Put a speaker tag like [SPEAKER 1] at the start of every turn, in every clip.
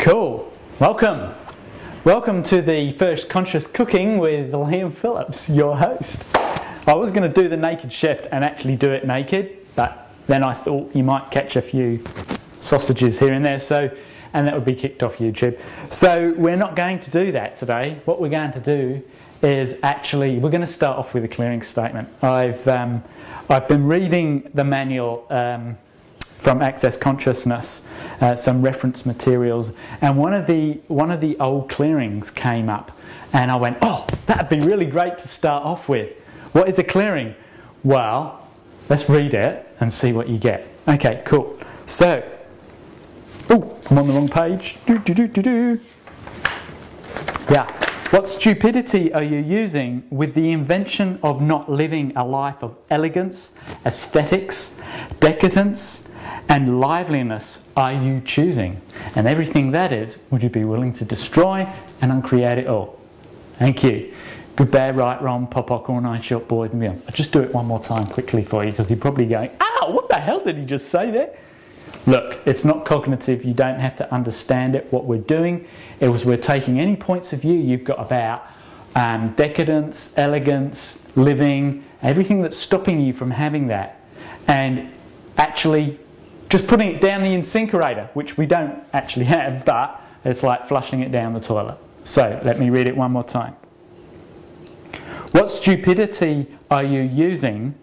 [SPEAKER 1] Cool. Welcome. Welcome to the first Conscious Cooking with Liam Phillips, your host. I was going to do the naked chef and actually do it naked, but then I thought you might catch a few sausages here and there, and that would be kicked off YouTube. So we're not going to do that today. What we're going to do is we're going to start off with a clearing statement. I've been reading the manual from Access Consciousness, some reference materials, and one of the old clearings came up, and I went, oh, that'd be really great to start off with. What is a clearing? Well, let's read it and see what you get. Okay, cool. So, oh, I'm on the wrong page. Yeah. What stupidity are you using with the invention of not living a life of elegance, aesthetics, decadence, and liveliness are you choosing? And everything that is, would you be willing to destroy and uncreate it all? Thank you. Good, bad, right, wrong, pop, all nine short boys and beyond. I'll just do it one more time quickly for you because you're probably going, ow, what the hell did he just say there? Look, it's not cognitive. You don't have to understand it. What we're doing is we're taking any points of view you've got about decadence, elegance, living, everything that's stopping you from having that, and actually just putting it down the incinerator, which we don't actually have, but it's like flushing it down the toilet. So let me read it one more time. What stupidity are you using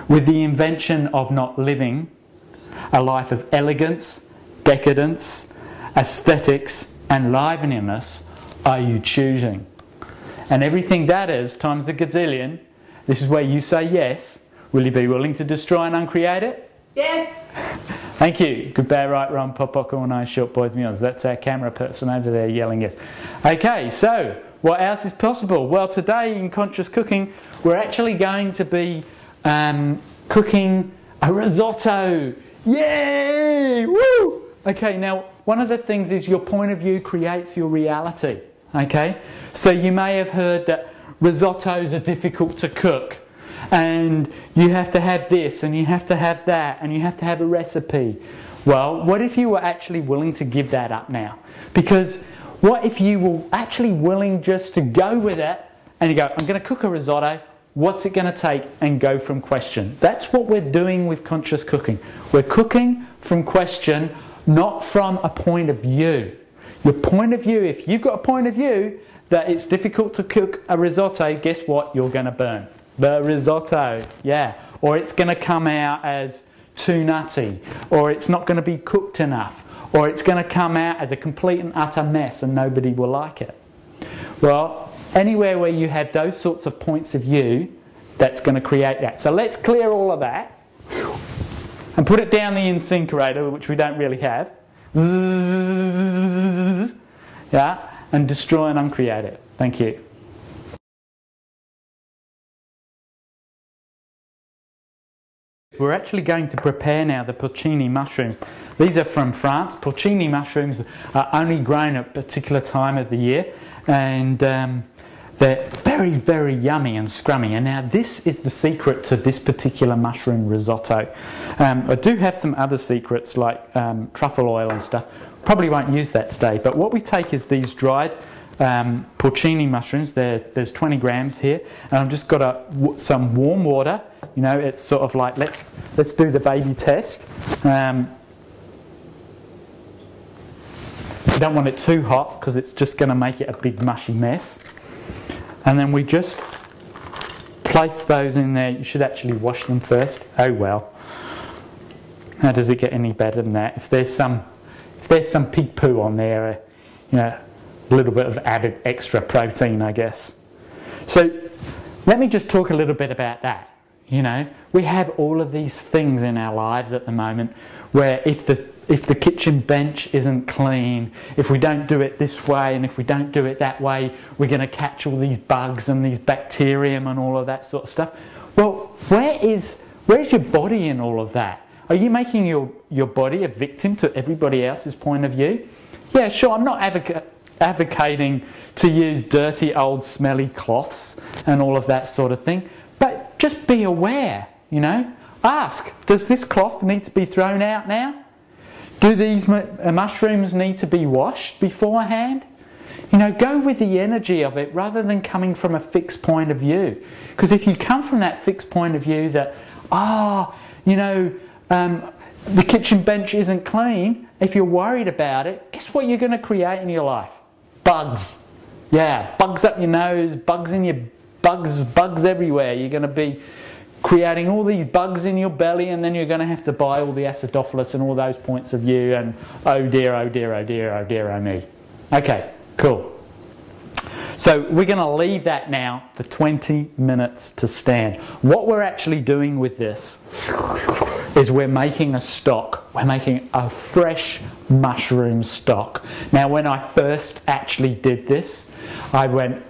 [SPEAKER 1] with the invention of not living a life of elegance, decadence, aesthetics, and liveliness are you choosing? And everything that is times a gazillion, this is where you say yes. Will you be willing to destroy and uncreate it?
[SPEAKER 2] Yes.
[SPEAKER 1] Thank you. Good, bad, right, wrong, pop, all nine short boys and beyond. That's our camera person over there yelling yes. Okay, so what else is possible? Well, today in Conscious Cooking, we're actually going to be cooking a risotto. Yay! Woo! Okay, now one of the things is your point of view creates your reality. Okay, so you may have heard that risottos are difficult to cook, and you have to have this, and you have to have that, and you have to have a recipe. Well, what if you were actually willing to give that up now? Because what if you were actually willing just to go with it, and you go, I'm going to cook a risotto. What's it going to take? And go from question. That's what we're doing with Conscious Cooking. We're cooking from question, not from a point of view. Your point of view, if you've got a point of view that it's difficult to cook a risotto, guess what? You're going to burn the risotto. Yeah. Or it's going to come out as too nutty. Or it's not going to be cooked enough. Or it's going to come out as a complete and utter mess and nobody will like it. Well, anywhere where you have those sorts of points of view, that's going to create that. So let's clear all of that and put it down the incinerator, which we don't really have. Yeah, and destroy and uncreate it. Thank you. We're actually going to prepare now the porcini mushrooms. These are from France. Porcini mushrooms are only grown at a particular time of the year, and they're very, very yummy and scrummy. And now this is the secret to this particular mushroom risotto. I do have some other secrets like truffle oil and stuff. Probably won't use that today. But what we take is these dried porcini mushrooms. There's 20 grams here. And I've just got some warm water. You know, it's sort of like, let's do the baby test. You don't want it too hot because it's just going to make it a big mushy mess. And then we just place those in there. You should actually wash them first. Oh well. How does it get any better than that? If there's some pig poo on there, you know, a little bit of added extra protein, I guess. So let me just talk a little bit about that. You know, we have all of these things in our lives at the moment where if the kitchen bench isn't clean, if we don't do it this way and if we don't do it that way, we're going to catch all these bugs and these bacterium and all of that sort of stuff. Well, where's your body in all of that? Are you making your body a victim to everybody else's point of view? Yeah, sure, I'm not advocating to use dirty old smelly cloths and all of that sort of thing, but just be aware, you know. Ask, does this cloth need to be thrown out now? Do these mushrooms need to be washed beforehand? You know, go with the energy of it rather than coming from a fixed point of view. Because if you come from that fixed point of view that, you know, the kitchen bench isn't clean, if you're worried about it, guess what you're going to create in your life? Bugs. Yeah, bugs up your nose, bugs in your bugs everywhere. You're going to be creating all these bugs in your belly, and then you're going to have to buy all the acidophilus and all those points of view, and oh dear, oh dear, oh dear, oh dear, oh me. Okay, cool. So we're going to leave that now for 20 minutes to stand. What we're actually doing with this is we're making a stock. We're making a fresh mushroom stock. Now, when I first actually did this, I went,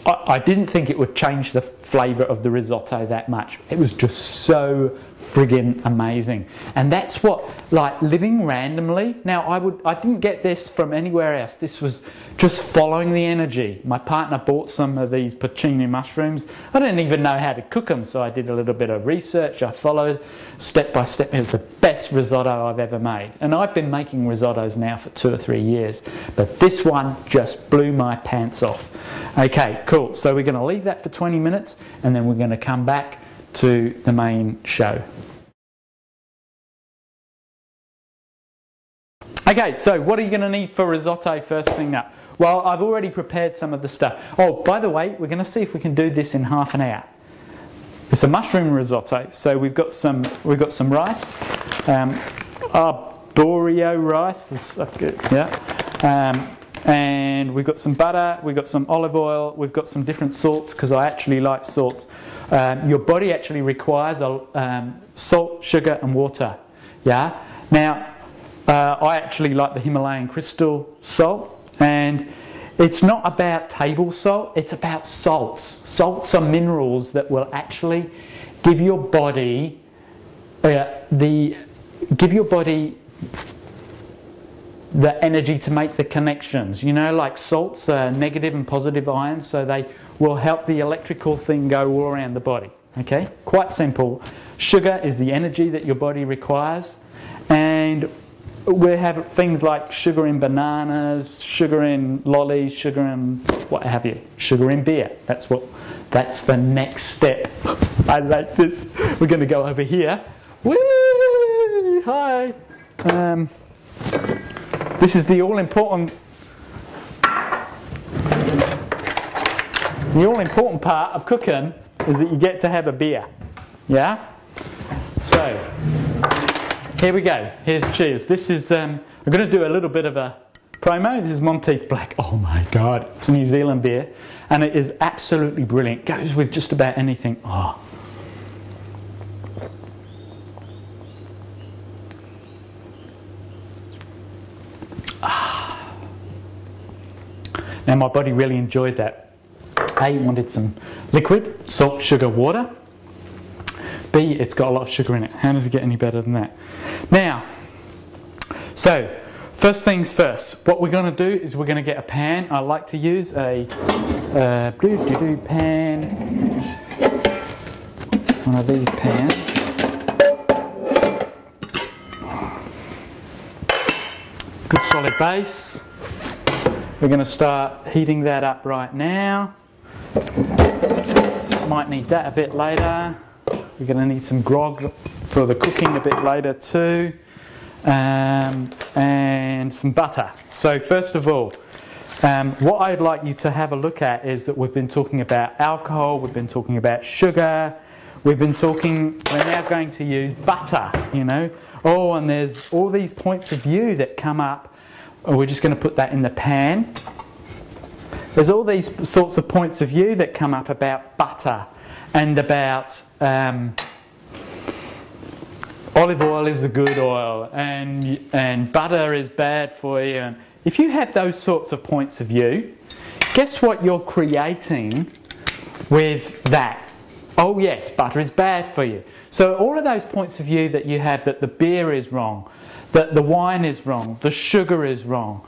[SPEAKER 1] I didn't think it would change the flavour of the risotto that much. It was just so friggin' amazing. And that's what, like, living randomly. Now, I didn't get this from anywhere else. This was just following the energy. My partner bought some of these porcini mushrooms. I didn't even know how to cook them, so I did a little bit of research. I followed step by step. It was the best risotto I've ever made. And I've been making risottos now for 2 or 3 years. But this one just blew my pants off. Okay, cool. So we're going to leave that for 20 minutes, and then we're going to come back to the main show. Okay, so what are you going to need for risotto first thing up? Well, I've already prepared some of the stuff. Oh, by the way, we're going to see if we can do this in half an hour. It's a mushroom risotto. So we've got some rice, arborio rice. That's good, yeah. And we've got some butter, we've got some olive oil, we've got some different salts because I actually like salts. Your body actually requires salt, sugar and water. Yeah. Now, I actually like the Himalayan crystal salt, and it's not about table salt, it's about salts. Salts are minerals that will actually give your body the energy to make the connections. You know, like salts are negative and positive ions, so they will help the electrical thing go all around the body. Okay, quite simple. Sugar is the energy that your body requires, and we have things like sugar in bananas, sugar in lollies, sugar in what have you, sugar in beer. That's the next step. I like this. We're going to go over here. Woo! Hi. This is the all-important part of cooking is that you get to have a beer. Yeah? So, here we go. Here's cheers. This is, I'm going to do a little bit of a promo. This is Monteith Black. Oh my God. It's a New Zealand beer. And it is absolutely brilliant. Goes with just about anything. Oh. Now my body really enjoyed that. A, wanted some liquid, salt, sugar, water. B, it's got a lot of sugar in it. How does it get any better than that? Now, so first things first. What we're going to do is we're going to get a pan. I like to use a pan, one of these pans. Good solid base. We're going to start heating that up right now. Might need that a bit later. We're going to need some grog for the cooking a bit later too. And some butter. So first of all, what I'd like you to have a look at is that we've been talking about alcohol, we've been talking about sugar, we're now going to use butter, you know. Oh, and there's all these points of view that come up. We're just going to put that in the pan. There's all these sorts of points of view that come up about butter and about olive oil is the good oil and butter is bad for you. And if you have those sorts of points of view, guess what you're creating with that? Oh yes, butter is bad for you. So all of those points of view that you have, that the beer is wrong, that the wine is wrong, the sugar is wrong,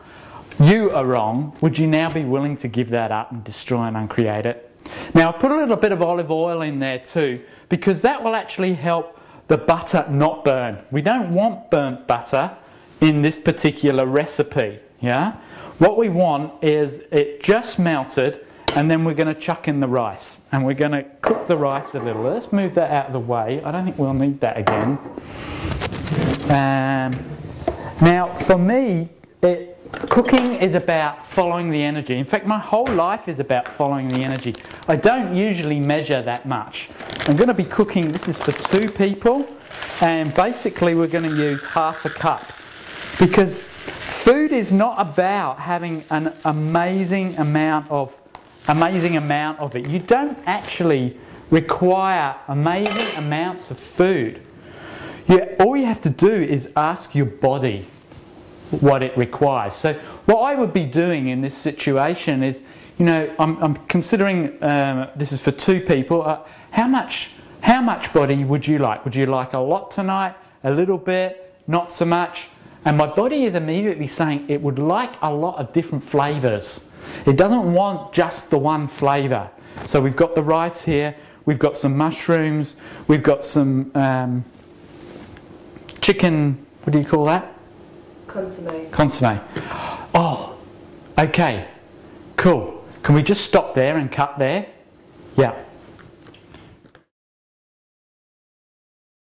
[SPEAKER 1] you are wrong, would you now be willing to give that up and destroy and uncreate it? Now I've put a little bit of olive oil in there too, because that will actually help the butter not burn. We don't want burnt butter in this particular recipe. Yeah? What we want is it just melted, and then we're going to chuck in the rice. And we're going to cook the rice a little. Let's move that out of the way. I don't think we'll need that again. Now, for me, cooking is about following the energy. In fact, my whole life is about following the energy. I don't usually measure that much. I'm going to be cooking, this is for 2 people, and basically we're going to use half a cup. Because food is not about having an amazing amount of it. You don't actually require amazing amounts of food. All you have to do is ask your body what it requires. So what I would be doing in this situation is, you know, I'm considering this is for 2 people. How much body would you like? Would you like a lot tonight? A little bit? Not so much? And my body is immediately saying it would like a lot of different flavours. It doesn't want just the one flavour. So we've got the rice here, we've got some mushrooms, we've got some chicken, what do you call that?
[SPEAKER 2] Consommé.
[SPEAKER 1] Consommé. Oh, okay, cool. Can we just stop there and cut there? Yeah.